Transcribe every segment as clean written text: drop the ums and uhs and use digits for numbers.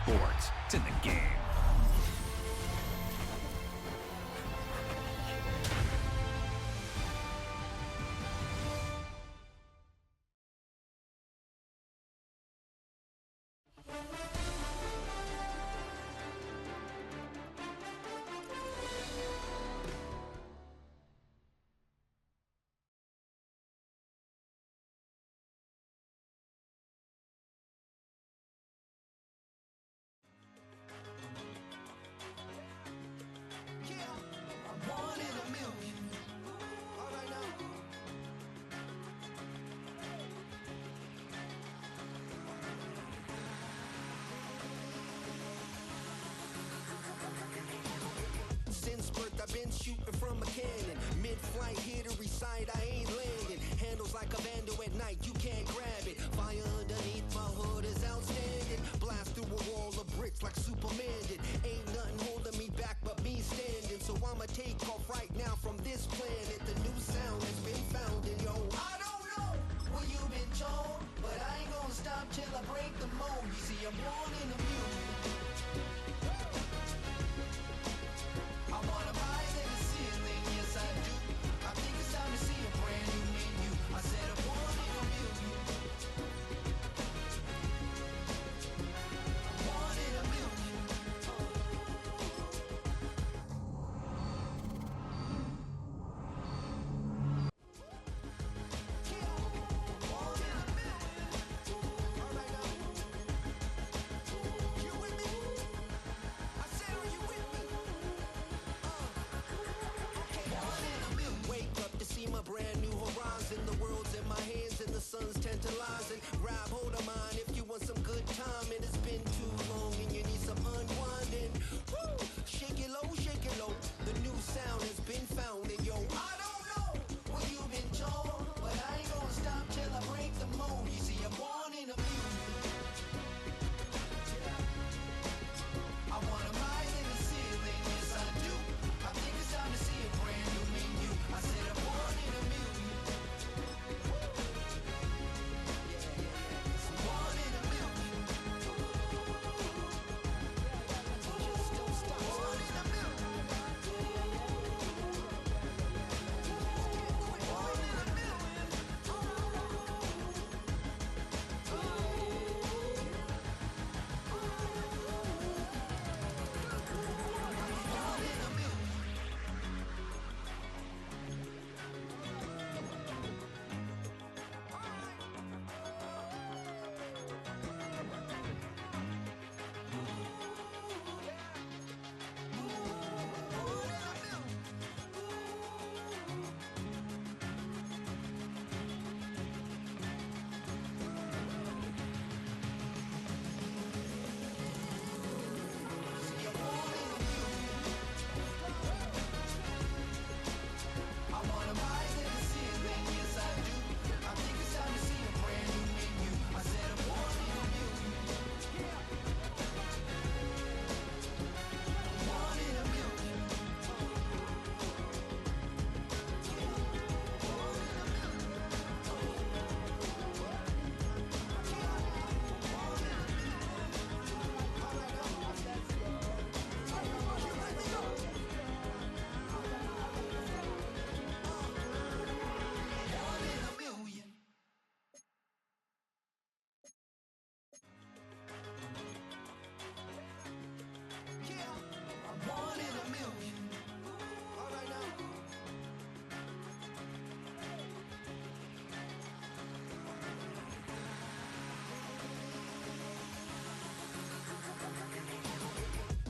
sports. It's in the game. I've been shooting from a cannon. Mid-flight, here to recite, I ain't landing. Handles like a vandal at night, you can't grab it. Fire underneath my hood is outstanding. Blast through a wall of bricks like Superman did. Ain't nothing holding me back but me standing. So I'ma take off right now from this planet. The new sound has been found in yo. I don't know where you've been told, but I ain't gonna stop till I break the mold. You see, I'm born in a music. I wanna rise in the ceiling, yes I do. I think it's time to see a brand new menu. I said I'm born in a million. I'm born in a million. Born in a million. All right now. You with me? I said, are you with me? Wake up to see my brand new horizon. The world's in my hands and the sun's tantalizing. Grab hold of mine if you want some good time. And it's been too long and you need some unwinding. Woo! Shake it low, shake it low. The new sound has been found. And yo, I don't know what you've been told, but I ain't gonna stop till I break the mold. You see, I'm born in a music. I wanna rise in the ceiling, yes I do. I think it's time to see a brand new menu. I said I'm born in a million. I'm born in a million. Just don't stop. Born in a million. Born in a million. Born in a million. I wanna rise in the ceiling, yes I do. I think it's time to see a brand new menu. I said I'm born in a million. Born in a million. Born in a million. Born in a million. Yeah, I'm born in a million. All right now.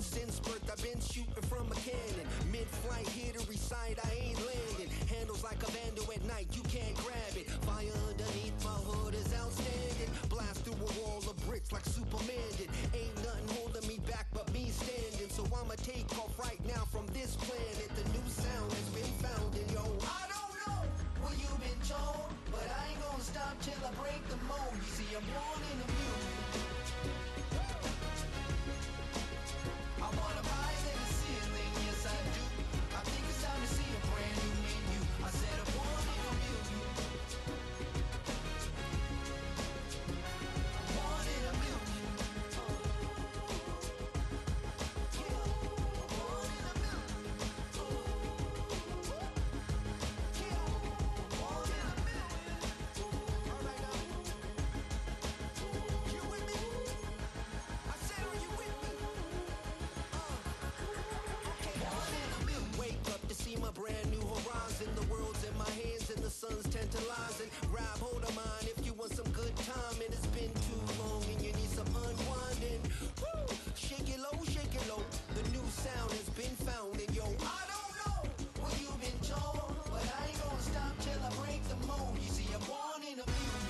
Since birth I've been shooting from a cannon. Mid-flight, here to recite, I ain't landing. Handles like a vandal at night, you can't grab it. Fire underneath my hood is outstanding. Blast through a wall of bricks like Superman did. Ain't nothing holding me back but me standing. So I'ma take off right now from this planet. The new sound has been found in yo. I don't know where you've been told, but I ain't gonna stop till I break the mold. You see, I'm born in a million. I wanna rise in the ceiling, yes I do. I think it's time to see a brand new menu. I said I'm born in a million. Listen, grab hold of mine if you want some good time. And it's been too long and you need some unwinding. Woo! Shake it low, the new sound has been found. And yo, I don't know where you've been told, but I ain't gonna stop till I break the mold. You see, I'm born in a million.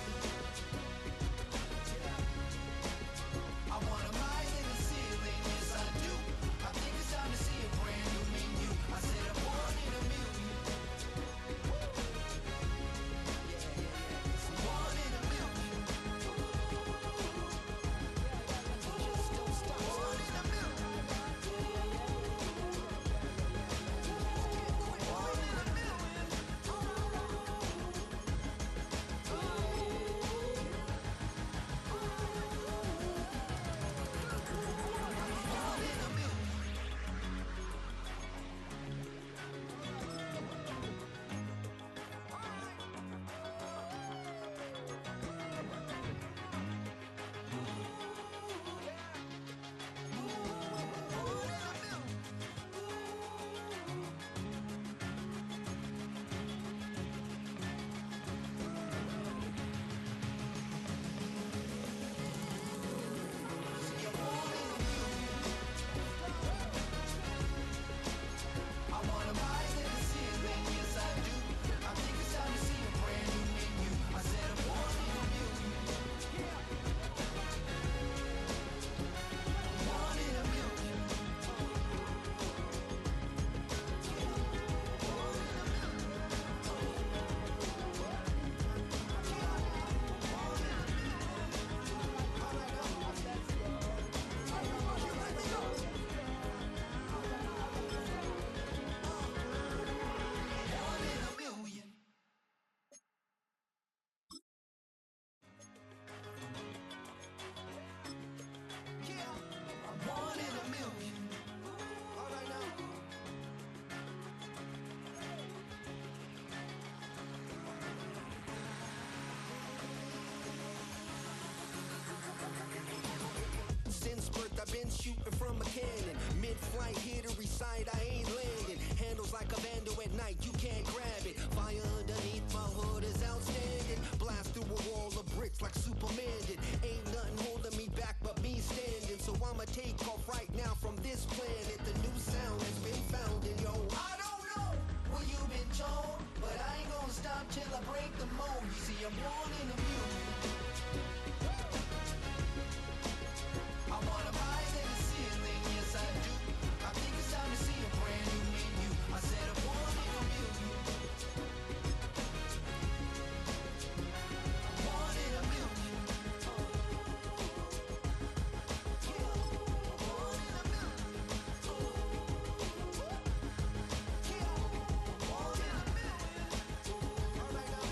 I want a rise in the ceiling, yes I do. I think it's time to see a brand new menu. I said I'm born in a million. I'm born in a million. Just don't stop. Born in a million. Born in a million. Born in a million. I wanna rise in the ceiling, yes I do. I think it's time to see a brand new menu. I said I'm born in a million. Born in a million. Born in a million. Yeah, I'm born in a million. All right now. Since birth I've been shooting from a cannon. Mid-flight here to recite, I ain't landing. Handles like a vandal at night, you can't grab it. Fire underneath my hood is outstanding. Blast through a wall of bricks like Superman did. Ain't nothing holding me back but me standing. So I'ma take off right now from this planet. The new sound has been found and yo, I don't know where you've been told, but I ain't gonna stop till I break the mold. You see, I'm born in a million. I wanna rise in the ceiling, yes I do. I think it's time to see a brand new menu. I said I'm born in a million. Born in a million. Born in a million. Born in a million. All right now.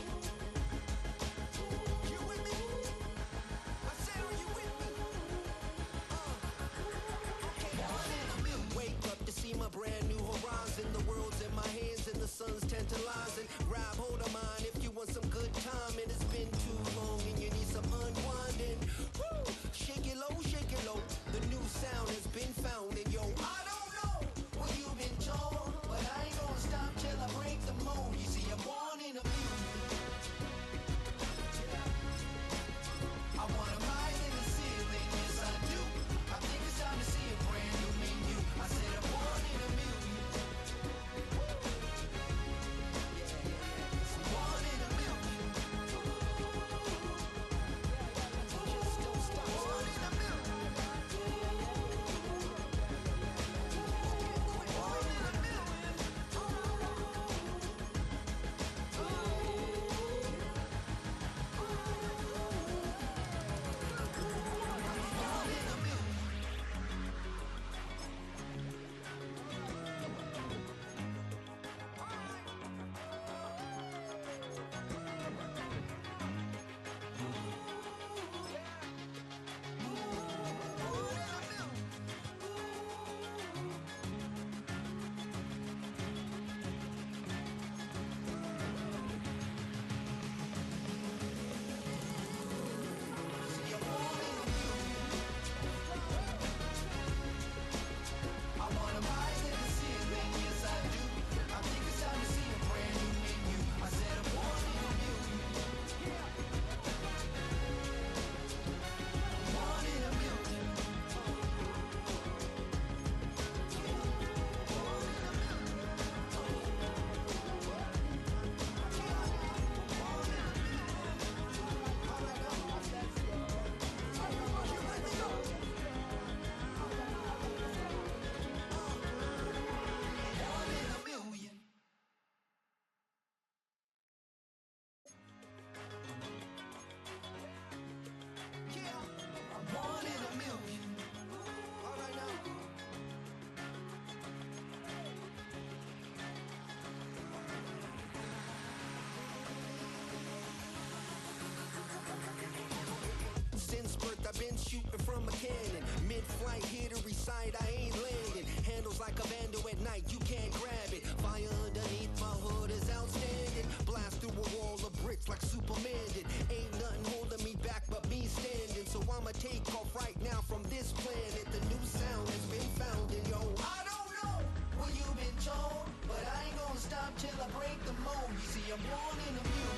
Since birth, I've been shooting from a cannon. Mid-flight, here to recite, I ain't landing. Handles like a vandal at night, you can't grab it. Fire underneath my hood is outstanding. Blast through a wall of bricks like Superman did. Ain't nothing holding me back but me standing. So I'ma take off right now from this planet. The new sound has been found in yo. I don't know what you've been told, but I ain't gonna stop till I break the mold. You see, I'm born in a mule.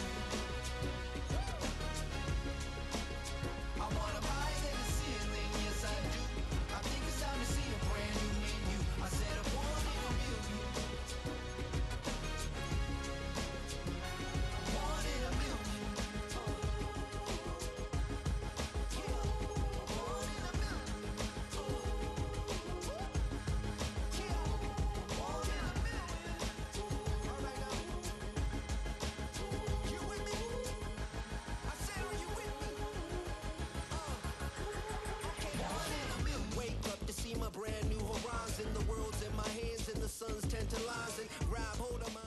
I wanna rise in the ceiling, yes I do. I think it's time to see a brand new menu. I said I'm born in a mule. I'm born in a mule. Brand new horizon, the world's in my hands and the sun's tantalizing. Grab hold of mine.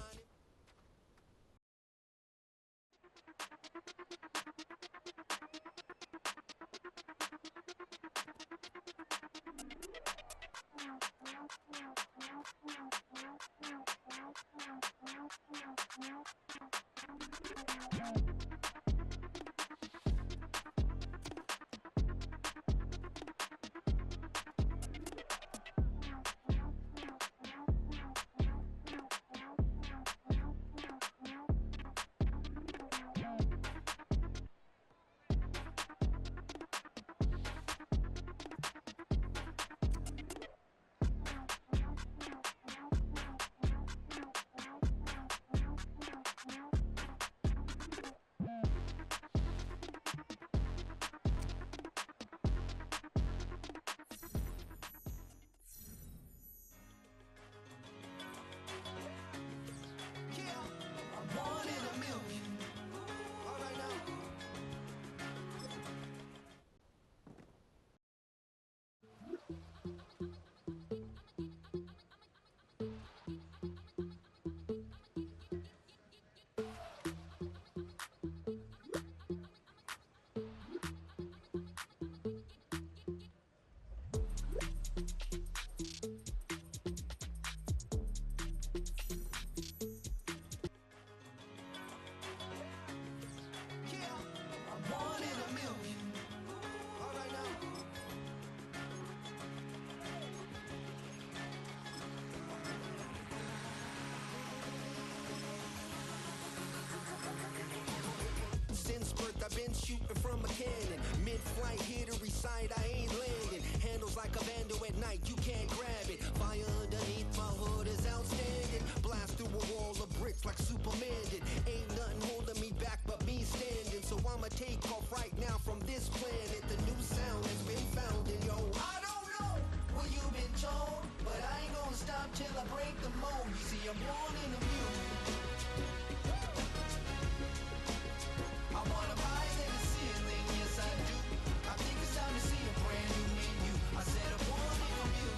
Since birth, I've been shooting from a cannon. Mid-flight, here to recite, I ain't landing. Handles like a vandal at night, you can't grab it. Fire underneath my hood is outstanding. Blast through a wall of bricks like Superman did. Ain't nothing holding me back but me standing. So I'ma take off right now from this planet. The new sound has been found in yo. I don't know what you've been told, but I ain't gonna stop till I break the mold. You see, I'm born in a mule. I wanna rise in the ceiling, yes I do. I think it's time to see a brand new menu. I said I'm born in a mule.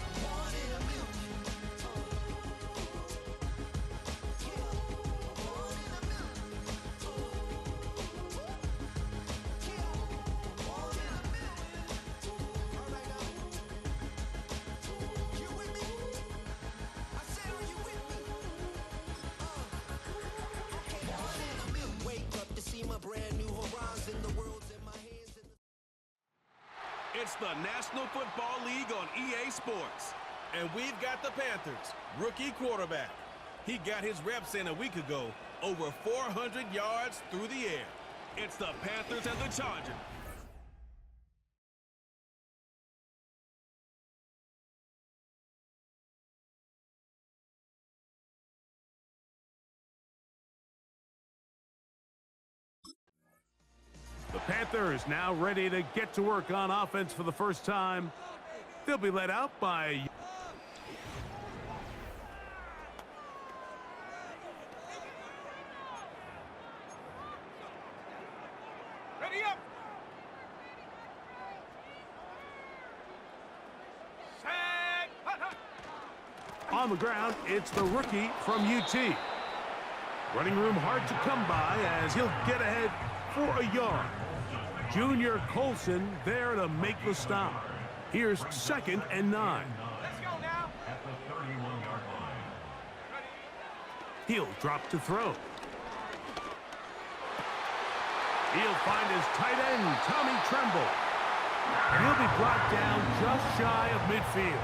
I'm born in a mule. I'm born in a mule. I'm born in a mule. All right now. You with me? I said, are you with me? Wake up to see my brand new horizon. The world's in my hands. It's the National Football League on EA Sports. And we've got the Panthers, rookie quarterback. He got his reps in a week ago, over 400 yards through the air. It's the Panthers and the Chargers. The Panthers now ready to get to work on offense for the first time. They'll be led out by... Ready up! Set! On the ground, it's the rookie from UT. Running room hard to come by as he'll get ahead for a yard. Junior Colson there to make the stop. Here's 2nd and 9. Let's go now. He'll drop to throw. He'll find his tight end, Tommy Tremble. And he'll be brought down just shy of midfield.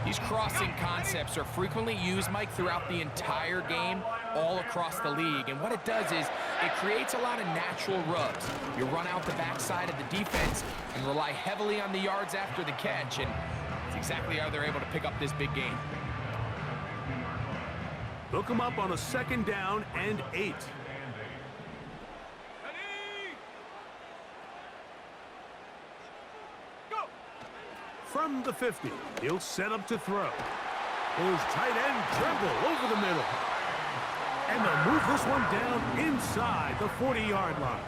These crossing concepts are frequently used, Mike, throughout the entire game, all across the league. And what it does is it creates a lot of natural rubs. You run out the backside of the defense and rely heavily on the yards after the catch. And it's exactly how they're able to pick up this big game. They'll come up on a 2nd down and 8. From the 50, he'll set up to throw. His tight end Tremble over the middle. And they'll move this one down inside the 40-yard line.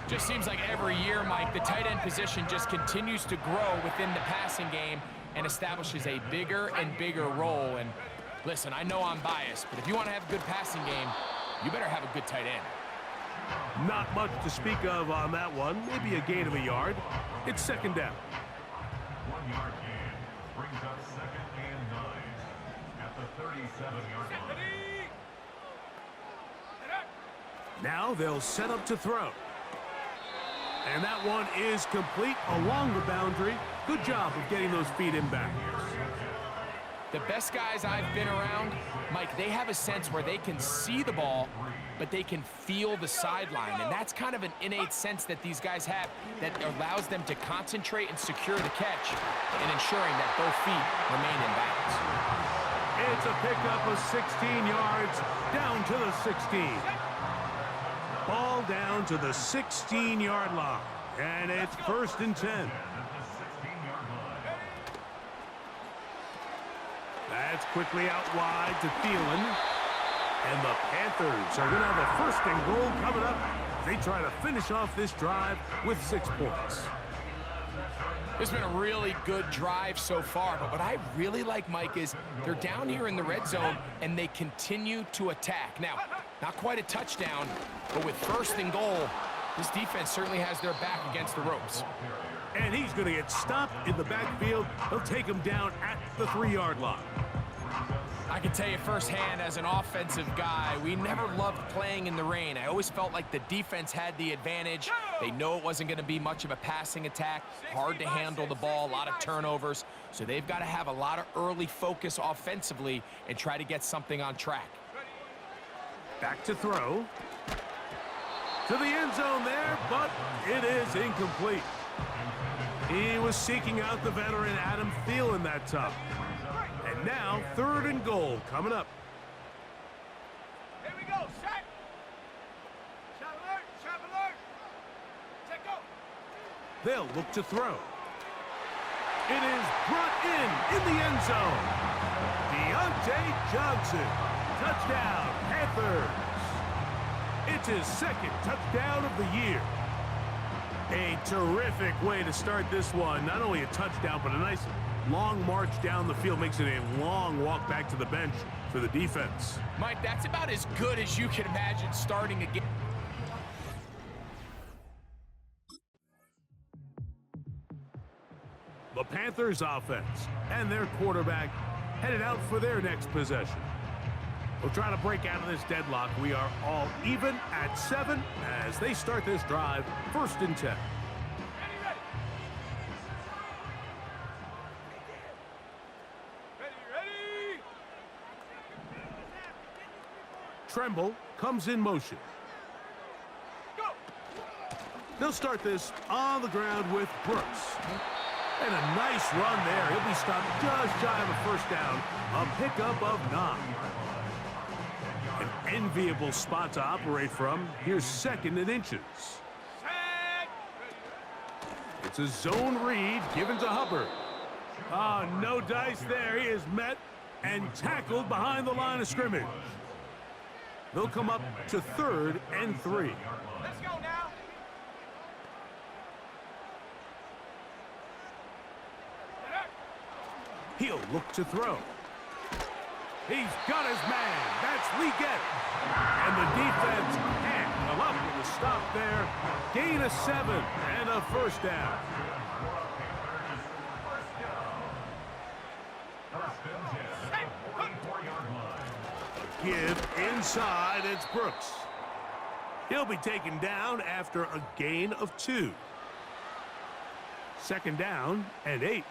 Just seems like every year, Mike, the tight end position just continues to grow within the passing game and establishes a bigger and bigger role. And listen, I know I'm biased, but if you want to have a good passing game, you better have a good tight end. Not much to speak of on that one. Maybe a gain of a yard. It's 2nd down. 1 yard gain brings up 2nd and 9 at the 37-yard line. Now they'll set up to throw. And that one is complete along the boundary. Good job of getting those feet in back. The best guys I've been around, Mike, they have a sense where they can see the ball, but they can feel the sideline. And that's kind of an innate sense that these guys have that allows them to concentrate and secure the catch and ensuring that both feet remain in bounds. It's a pickup of 16 yards down to the 16. Ball down to the 16-yard line. And it's 1st and 10. That's quickly out wide to Thielen. And the Panthers are going to have a 1st and goal coming up. They try to finish off this drive with 6 points. It's been a really good drive so far, but what I really like, Mike, is they're down here in the red zone and they continue to attack. Now, not quite a touchdown, but with 1st and goal, this defense certainly has their back against the ropes. And he's going to get stopped in the backfield. They'll take him down at the 3-yard line. I can tell you firsthand, as an offensive guy, we never loved playing in the rain. I always felt like the defense had the advantage. They know it wasn't going to be much of a passing attack, hard to handle the ball, a lot of turnovers. So they've got to have a lot of early focus offensively and try to get something on track. Back to throw. To the end zone there, but it is incomplete. He was seeking out the veteran Adam Thielen that time. And now 3rd and goal coming up. Here we go. Set. Shot alert. Shot alert. Check go. They'll look to throw. It is brought in the end zone. Deontay Johnson. Touchdown, Panthers. It's his 2nd touchdown of the year. A terrific way to start this one. Not only a touchdown, but a nice long march down the field. Makes it a long walk back to the bench for the defense. Mike, that's about as good as you can imagine starting a game. The Panthers offense and their quarterback headed out for their next possession. We'll try to break out of this deadlock. We are all even at 7 as they start this drive, 1st and 10. Ready, ready. Ready. Tremble comes in motion. Go. They'll start this on the ground with Brooks. And a nice run there. He'll be stopped just shy of a 1st down. A pickup of 9. An enviable spot to operate from. Here's 2nd and inches. Set. It's a zone read given to Hubbard. Oh, no dice there. He is met and tackled behind the line of scrimmage. They'll come up to 3rd and 3. Let's go now. He'll look to throw. He's got his man. That's Leggett. And the defense can't come up with a stop there. Gain of 7 and a first down. Give inside, it's Brooks. He'll be taken down after a gain of 2. Second down and 8.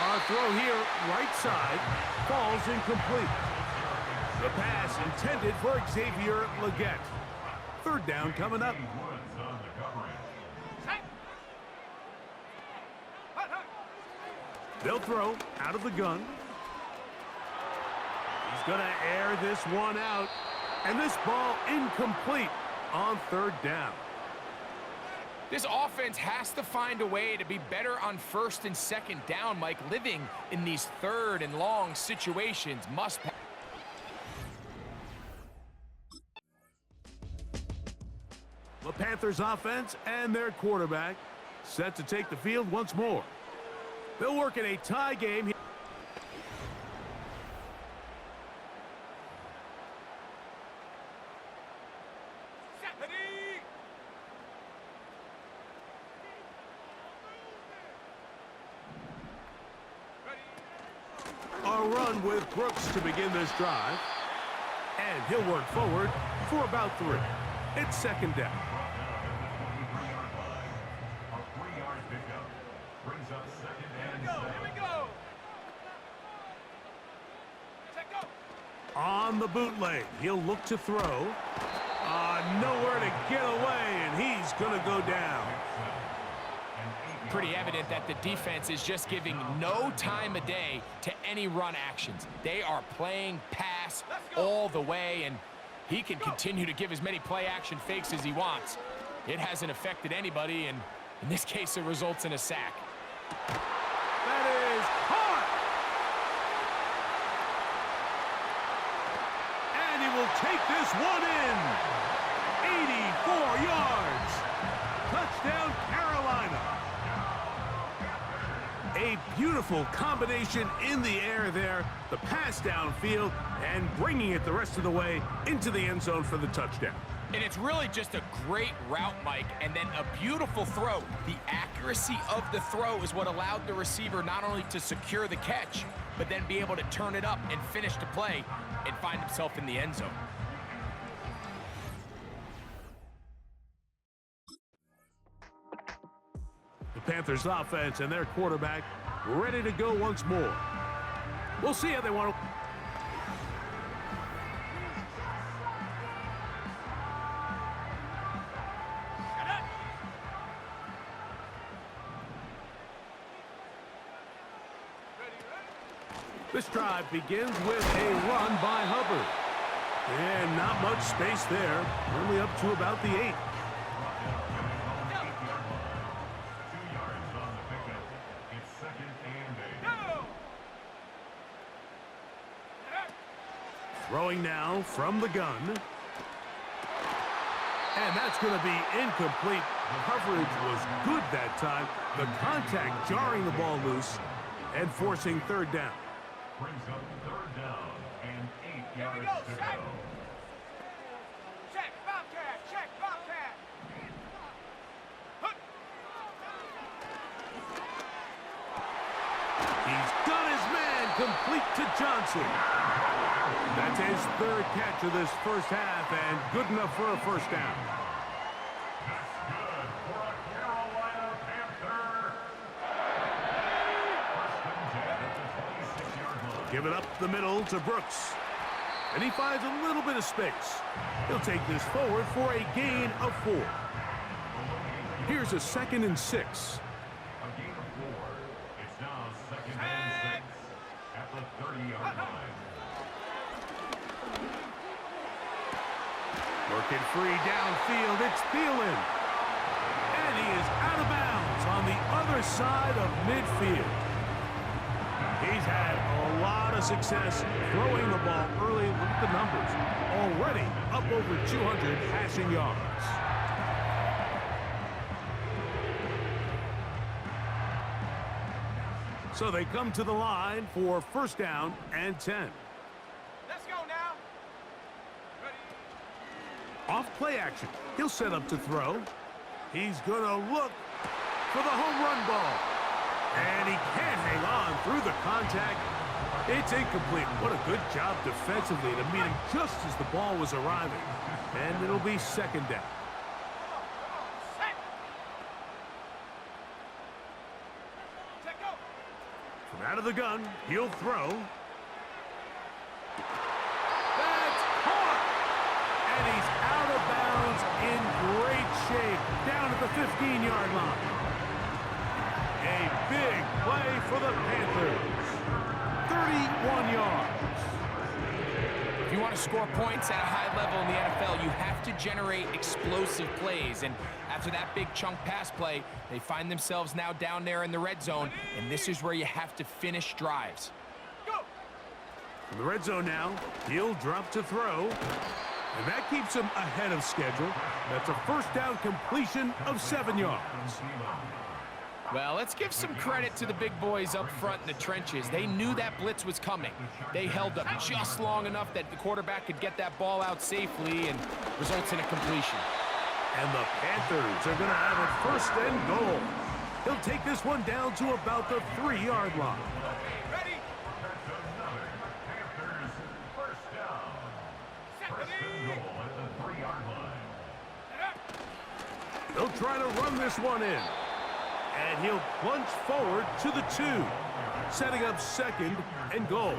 Our throw here, right side, falls incomplete. The pass intended for Xavier Leggett. Third down coming up. They'll throw out of the gun. He's going to air this one out. And this ball incomplete on third down. This offense has to find a way to be better on first and second down, Mike. Living in these third and long situations must pass. The Panthers offense and their quarterback set to take the field once more. They'll work in a tie game. A run with Brooks to begin this drive. And he'll work forward for about 3. It's second down. On the bootleg, he'll look to throw. Nowhere to get away, and he's going to go down. Pretty evident that the defense is just giving no time of day to any run actions. They are playing pass all the way, and he can continue to give as many play-action fakes as he wants. It hasn't affected anybody, and in this case, it results in a sack. That is caught! And he will take this one in. 84 yards. Touchdown, Carolina. A beautiful combination in the air there. The pass downfield and bringing it the rest of the way into the end zone for the touchdown. And it's really just a great route, Mike, and then a beautiful throw. The accuracy of the throw is what allowed the receiver not only to secure the catch, but then be able to turn it up and finish the play and find himself in the end zone. The Panthers offense and their quarterback ready to go once more. We'll see how they want to. This drive begins with a run by Hubbard. And not much space there. Only up to about the 8. Throwing now from the gun. And that's going to be incomplete. Coverage was good that time. The contact jarring the ball loose and forcing third down. Brings up third down and 8 Here we yards go, to check. go. Check, Bobcat, check, Bobcat. He's got his man complete to Johnson. That's his third catch of this first half and good enough for a first down. That's good for a Carolina Panther. First and 10 at the 26-yard line. Give it up the middle to Brooks. And he finds a little bit of space. He'll take this forward for a gain of 4. Here's a 2nd and 6. A gain of 4. It's now 2nd and 6 at the 30-yard line. Working free downfield, it's Thielen. And he is out of bounds on the other side of midfield. He's had a lot of success throwing the ball early. Look at the numbers. Already up over 200 passing yards. So they come to the line for first down and 10. Let's go now. Ready? Off play action. He'll set up to throw. He's going to look for the home run ball. And he can't hang on through the contact. It's incomplete. What a good job defensively to meet him just as the ball was arriving. And it'll be second down. Set. Check go. From out of the gun, he'll throw. That's caught! And he's out of bounds in great shape, down at the 15-yard line. A big play for the Panthers. 31 yards. If you want to score points at a high level in the NFL, you have to generate explosive plays. And after that big chunk pass play, they find themselves now down there in the red zone, and this is where you have to finish drives. Go. In the red zone now, he'll drop to throw. And that keeps him ahead of schedule. That's a first down completion of 7 yards. Well, let's give some credit to the big boys up front in the trenches. They knew that blitz was coming. They held up just long enough that the quarterback could get that ball out safely and results in a completion. And the Panthers are going to have a first and goal. He'll take this one down to about the 3-yard line. Ready? Panthers first down. Set. First and goal at the 3-yard line. They'll try to run this one in. And he'll plunge forward to the 2, setting up second and goal.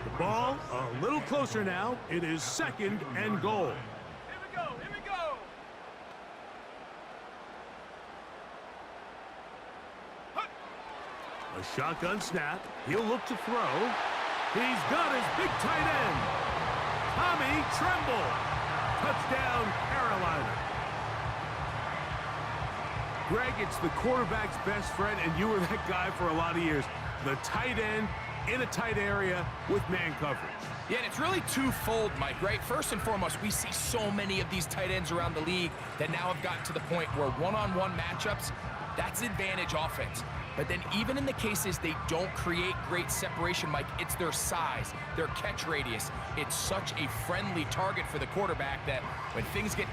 The ball a little closer now. It is second and goal. Here we go. Here we go. A shotgun snap. He'll look to throw. He's got his big tight end, Tommy Tremble. Touchdown, Carolina. Greg, it's the quarterback's best friend, and you were that guy for a lot of years. The tight end in a tight area with man coverage. Yeah, and it's really twofold, Mike, right? First and foremost, we see so many of these tight ends around the league that now have gotten to the point where one-on-one matchups, that's advantage offense. But then even in the cases they don't create great separation, Mike, it's their size, their catch radius. It's such a friendly target for the quarterback that when things get...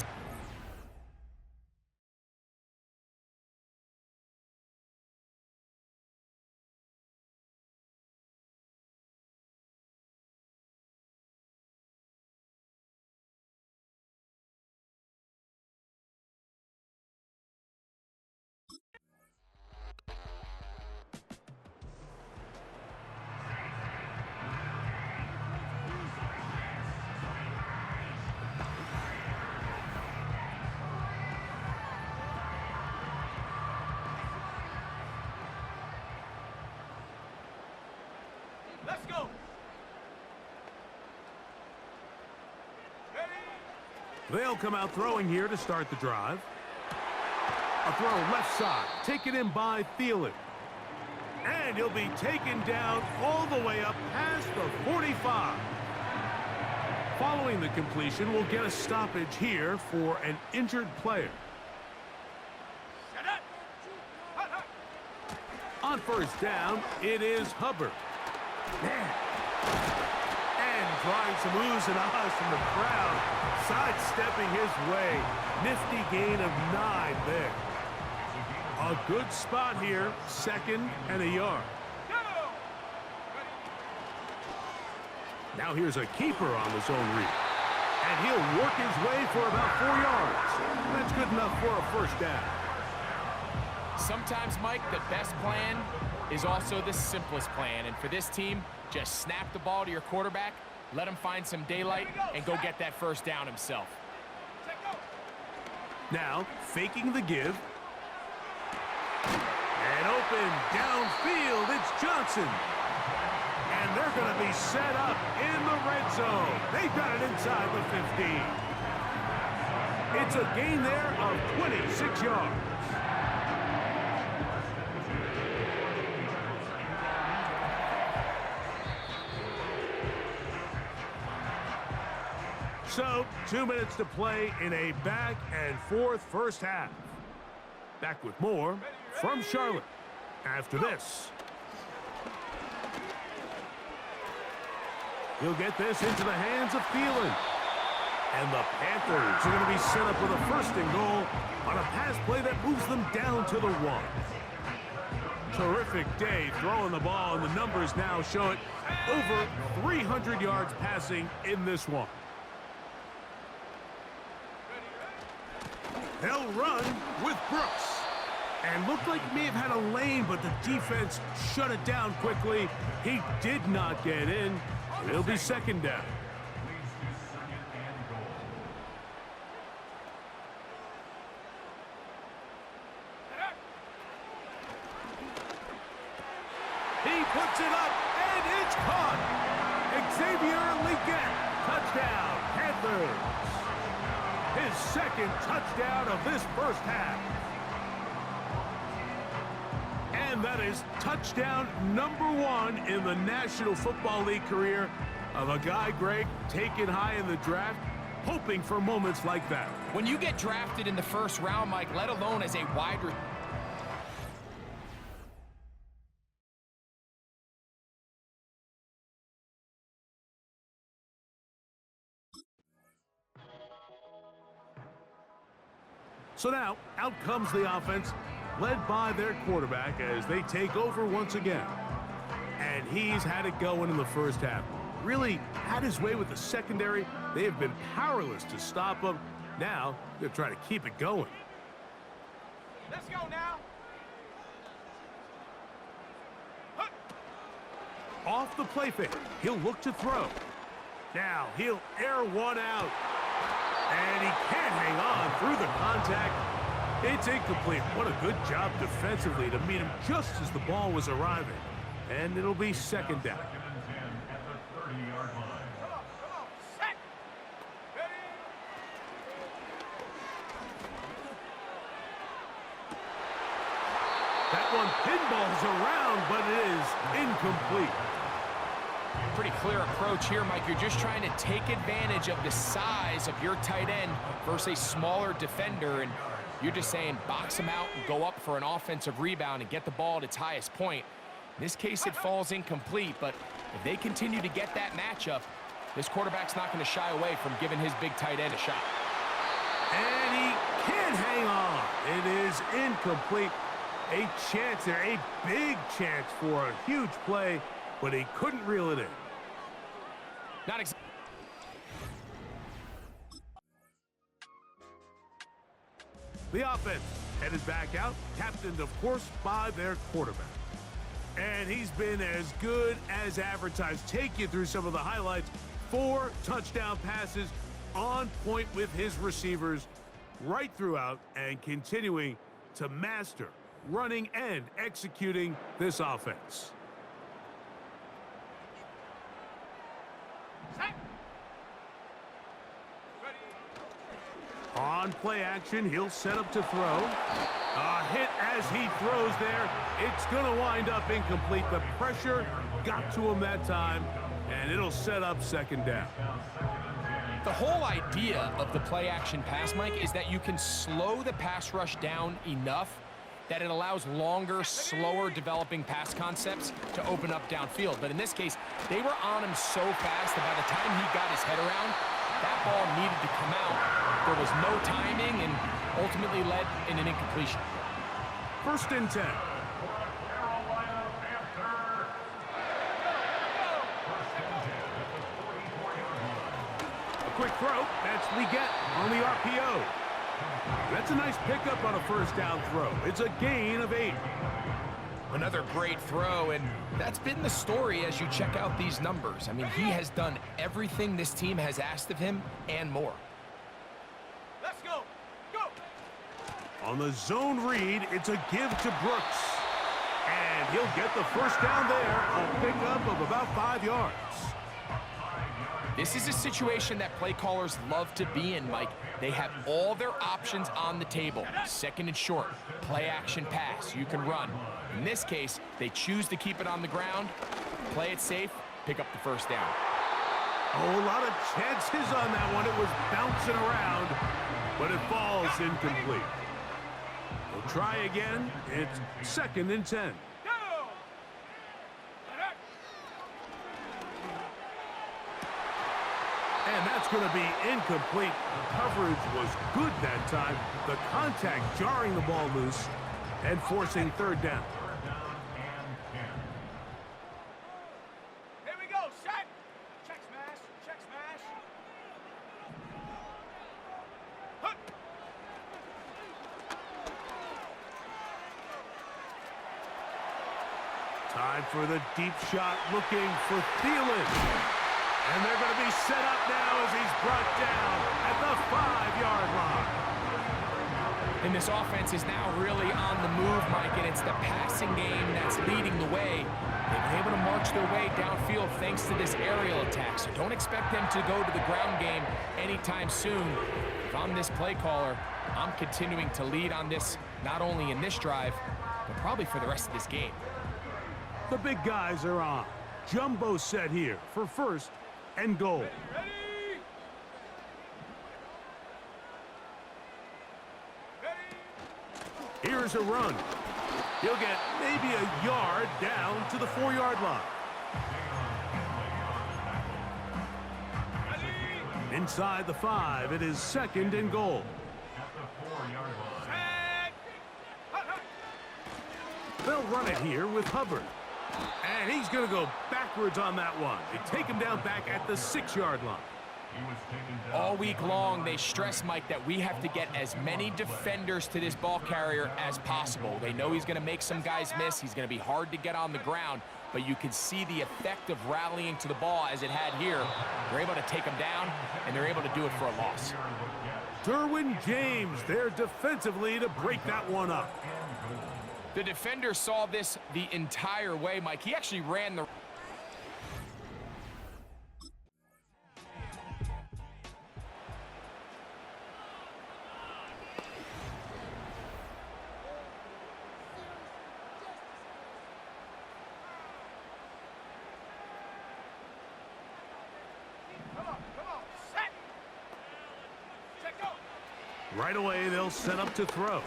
Let's go. Ready? They'll come out throwing here to start the drive. A throw left side, taken in by Thielen. And he'll be taken down all the way up past the 45. Following the completion, we'll get a stoppage here for an injured player. Set up. Hut, hut. On first down, it is Hubbard. Man. And drawing some oohs and ahs from the crowd, sidestepping his way. Nifty gain of 9 there. A good spot here, second and a yard. Go. Now here's a keeper on the zone read. And he'll work his way for about 4 yards. That's good enough for a first down. Sometimes, Mike, the best plan is also the simplest plan. And for this team, just snap the ball to your quarterback, let him find some daylight, and go get that first down himself. Check go. Now, faking the give. And open downfield, it's Johnson. And they're going to be set up in the red zone. They've got it inside the 15. It's a gain there of 26 yards. So, 2 minutes to play in a back-and-forth first half. Back with more from Charlotte. After this, he'll get this into the hands of Thielen. And the Panthers are going to be set up with a first and goal on a pass play that moves them down to the 1. Terrific day throwing the ball, and the numbers now show it. Over 300 yards passing in this one. They'll run with Brooks. And looked like he may have had a lane, but the defense shut it down quickly. He did not get in. It'll be second down. He puts it up, and it's caught. Xavier Legette, touchdown, Panthers. His second touchdown of this first half. And that is touchdown number 1 in the National Football League career of a guy, Greg, taken high in the draft, hoping for moments like that. When you get drafted in the first round, Mike, let alone as a wide receiver. So now, out comes the offense, led by their quarterback as they take over once again. And he's had it going in the first half. Really had his way with the secondary. They have been powerless to stop him. Now, they're trying to keep it going. Let's go now. Off the play fake, he'll look to throw. Now, he'll air one out. And he can't hang on through the contact. It's incomplete. What a good job defensively to meet him just as the ball was arriving. And it'll be second down. Set. Ready. That one pinballs around, but it is incomplete. Pretty clear approach here, Mike. You're just trying to take advantage of the size of your tight end versus a smaller defender, and you're just saying box him out and go up for an offensive rebound and get the ball at its highest point. In this case, it falls incomplete, but if they continue to get that matchup, this quarterback's not going to shy away from giving his big tight end a shot. And he can't hang on. It is incomplete. A chance there, a big chance for a huge play, but he couldn't reel it in. Not exactly. The offense headed back out, captained, of course, by their quarterback. And he's been as good as advertised. Take you through some of the highlights. 4 touchdown passes on point with his receivers right throughout and continuing to master running and executing this offense. Set. Ready. On play action, he'll set up to throw. A hit as he throws there. It's going to wind up incomplete. The pressure got to him that time, and it'll set up second down. The whole idea of the play action pass, Mike, is that you can slow the pass rush down enough that it allows longer, slower developing pass concepts to open up downfield. But in this case, they were on him so fast that by the time he got his head around, that ball needed to come out. There was no timing and ultimately led in an incompletion. First and 10. A quick throw. That's Legette on the RPO. That's a nice pickup on a first down throw. It's a gain of 8. Another great throw, and that's been the story as you check out these numbers. I mean, he has done everything this team has asked of him and more. Let's go. Go. On the zone read, it's a give to Brooks. And he'll get the first down there, a pickup of about 5 yards. This is a situation that play callers love to be in, Mike. They have all their options on the table. Second and short, play action pass, you can run. In this case, they choose to keep it on the ground, play it safe, pick up the first down. Oh, a lot of chances on that one. It was bouncing around, but it falls incomplete. We'll try again. It's 2nd and 10. Go! And that's going to be incomplete. Coverage was good that time. The contact jarring the ball loose and forcing 3rd down. Here we go, set! Check smash, check smash. Hut. Time for the deep shot, looking for Thielen. And they're going to be set up now as he's brought down at the 5-yard line. And this offense is now really on the move, Mike, and it's the passing game that's leading the way. They've been able to march their way downfield thanks to this aerial attack, so don't expect them to go to the ground game anytime soon. If I'm this play caller, I'm continuing to lead on this, not only in this drive, but probably for the rest of this game. The big guys are on. Jumbo set here for 1st and goal. Ready? Here's a run. He'll get maybe a yard down to the 4-yard line. Inside the 5, it is 2nd and goal. At the 4-yard line. Set! Hut, hut. They'll run it here with Hubbard. And he's going to go backwards on that one. They take him down back at the 6-yard line. He was taken down. All week long, they stress, Mike, that we have to get as many defenders to this ball carrier as possible. They know he's going to make some guys miss. He's going to be hard to get on the ground, but you can see the effect of rallying to the ball as it had here. They're able to take him down, and they're able to do it for a loss. Derwin James there defensively to break that one up. The defender saw this the entire way, Mike. He actually ran the... Come on, set! Check, go! Right away, they'll set up to throw.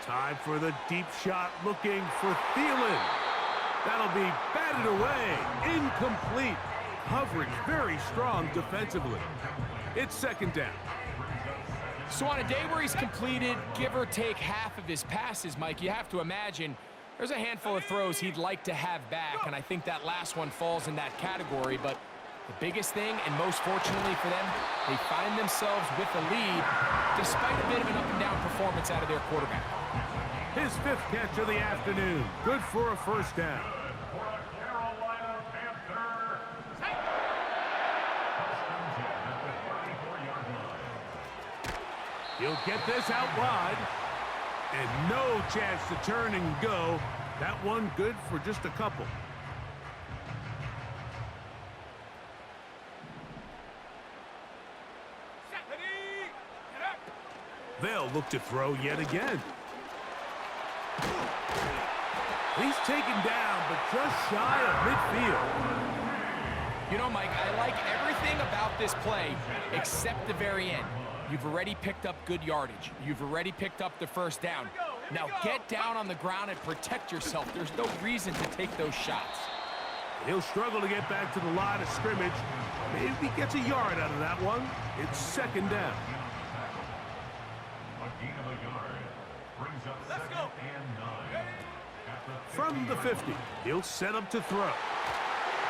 Time for the deep shot, looking for Thielen. That'll be batted away. Incomplete. Coverage very strong defensively. It's 2nd down. So on a day where he's completed, give or take half of his passes, Mike, you have to imagine there's a handful of throws he'd like to have back, and I think that last one falls in that category. But the biggest thing, and most fortunately for them, they find themselves with a lead despite a bit of an up-and-down performance out of their quarterback. His 5th catch of the afternoon. Good for a 1st down. For a Carolina Panther. He'll get this out wide. And no chance to turn and go. That one good for just a couple. Set, ready! Get up! They'll look to throw yet again. He's taken down, but just shy of midfield. You know, Mike, I like everything about this play except the very end. You've already picked up good yardage. You've already picked up the 1st down. Now get down on the ground and protect yourself. There's no reason to take those shots. He'll struggle to get back to the line of scrimmage. Maybe he gets a yard out of that one. It's 2nd down. A gain of a yard. Brings up Let's 2nd go. and 9. At the From the 50, he'll set up to throw.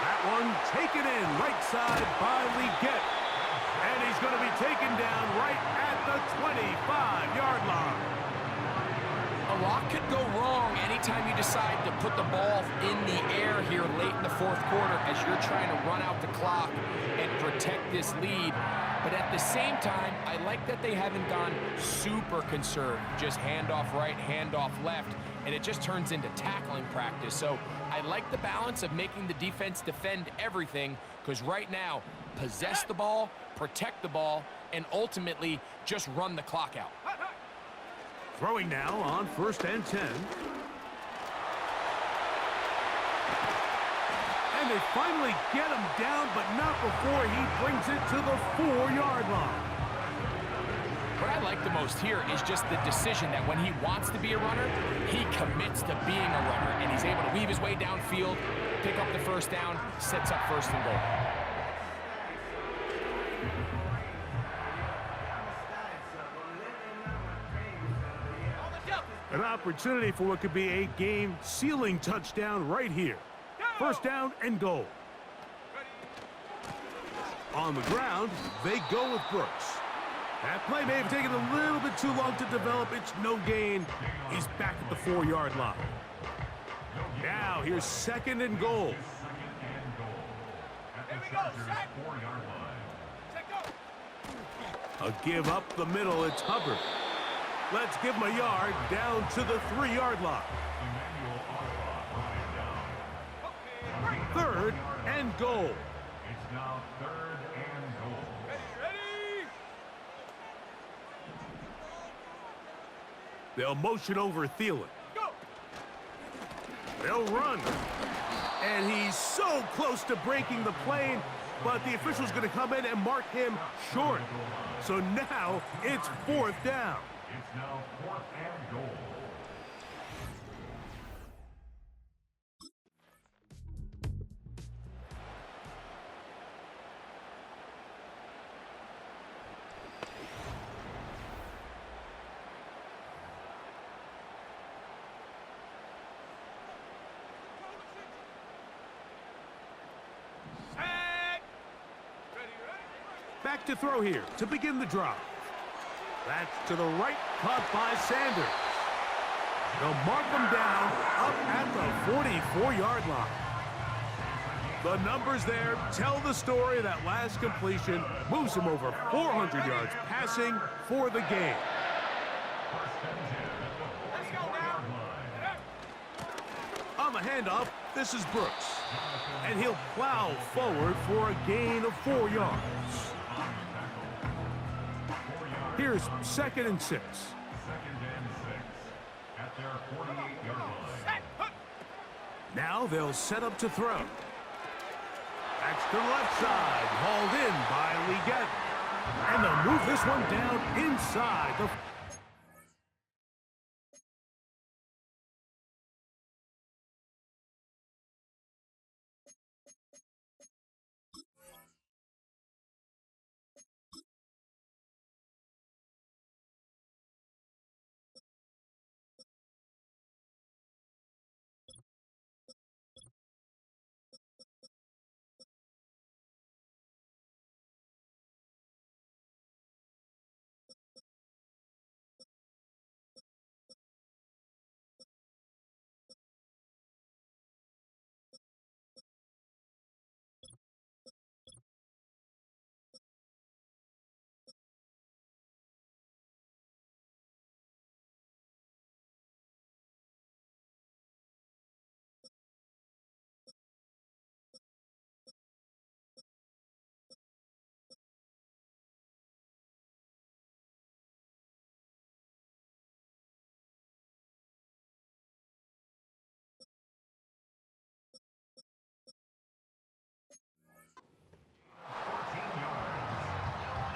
That one taken in right side by Leggett. And he's going to be taken down right at the 25-yard line. A lot could go wrong anytime you decide to put the ball in the air here late in the 4th quarter as you're trying to run out the clock and protect this lead. But at the same time, I like that they haven't gone super conserved. Just handoff right, handoff left, and it just turns into tackling practice. So I like the balance of making the defense defend everything, because right now, possess the ball, protect the ball, and ultimately just run the clock out. Throwing now on 1st and 10. And they finally get him down, but not before he brings it to the 4-yard line. What I like like the most here is just the decision that when he wants to be a runner, he commits to being a runner, and he's able to weave his way downfield, pick up the first down, sets up first and goal. An opportunity for what could be a game-sealing touchdown right here. First down and goal. On the ground, they go with Brooks. That play may have taken a little bit too long to develop. It's no gain. He's back at the 4-yard line. Now, here's second and goal. Here we go, set. Set, go. A give up the middle. It's Hubbard. Let's give him a yard down to the 3-yard line. Third and goal. It's now third and goal. Ready? They'll motion over Thielen. Go. They'll run. And he's so close to breaking the plane, but the official's going to come in and mark him short. So now it's fourth down. It's now fourth and goal. Set. Ready. Back to throw here to begin the drive. That's to the right, caught by Sanders. They'll mark him down up at the 44-yard line. The numbers there tell the story. That last completion moves him over 400 yards passing for the game. Let's go now. On the handoff, this is Brooks. And he'll plow forward for a gain of 4 yards. Here's second and 6. Second and 6 at their 48-yard line. Set. Hook. Now they'll set up to throw. That's to the left side, hauled in by Leggett. And they'll move this one down inside the...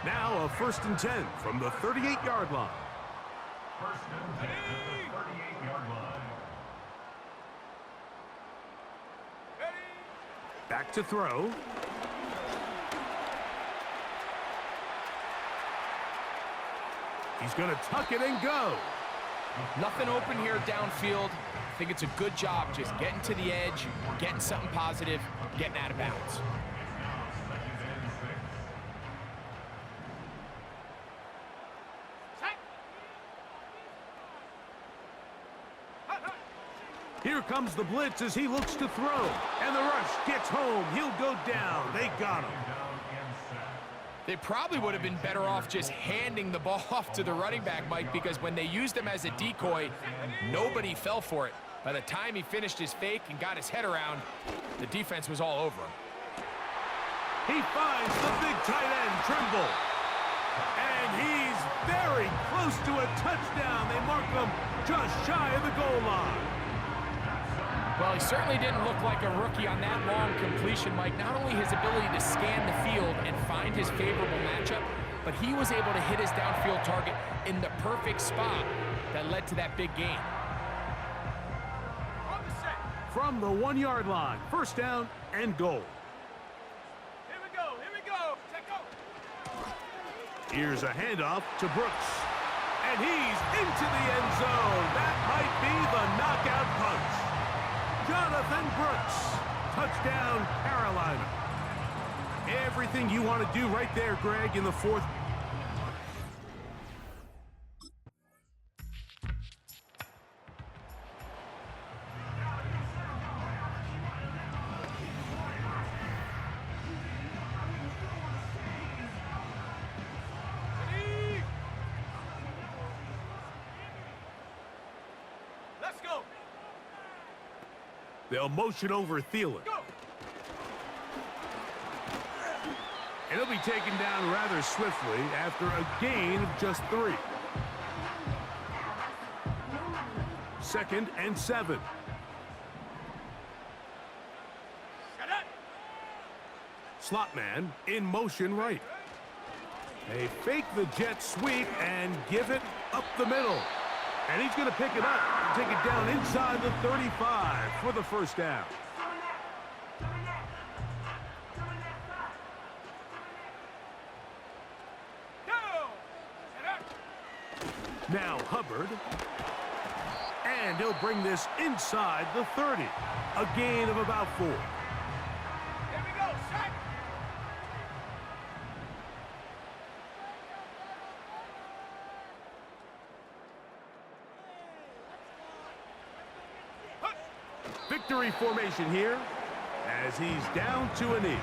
Now a first and 10 from the 38-yard line. First and 10 at the 38-yard line. Ready. Back to throw. He's going to tuck it and go. Nothing open here downfield. I think it's a good job just getting to the edge, getting something positive, getting out of bounds. Here comes the blitz as he looks to throw. And the rush gets home. He'll go down. They got him. They probably would have been better off just handing the ball off to the running back, Mike, because when they used him as a decoy, nobody fell for it. By the time he finished his fake and got his head around, the defense was all over him. He finds the big tight end, Trimble. And he's very close to a touchdown. They mark him just shy of the goal line. Well, he certainly didn't look like a rookie on that long completion, Mike. Not only his ability to scan the field and find his favorable matchup, but he was able to hit his downfield target in the perfect spot that led to that big gain. From the 1-yard line, first down and goal. Here we go. Check go. Here's a handoff to Brooks. And he's into the end zone. That might be the knockout punch. Jonathan Brooks. Touchdown, Carolina. Everything you want to do right there, Greg, in the fourth. Let's go. They'll motion over Thielen. Go. And he'll be taken down rather swiftly after a gain of just 3. 2nd and 7. Slot man in motion right. They fake the jet sweep and give it up the middle. And he's going to pick it up and take it down inside the 35 for the first down. Now Hubbard. And he'll bring this inside the 30. A gain of about 4. Here we go. Sack. Victory formation here as he's down to a knee.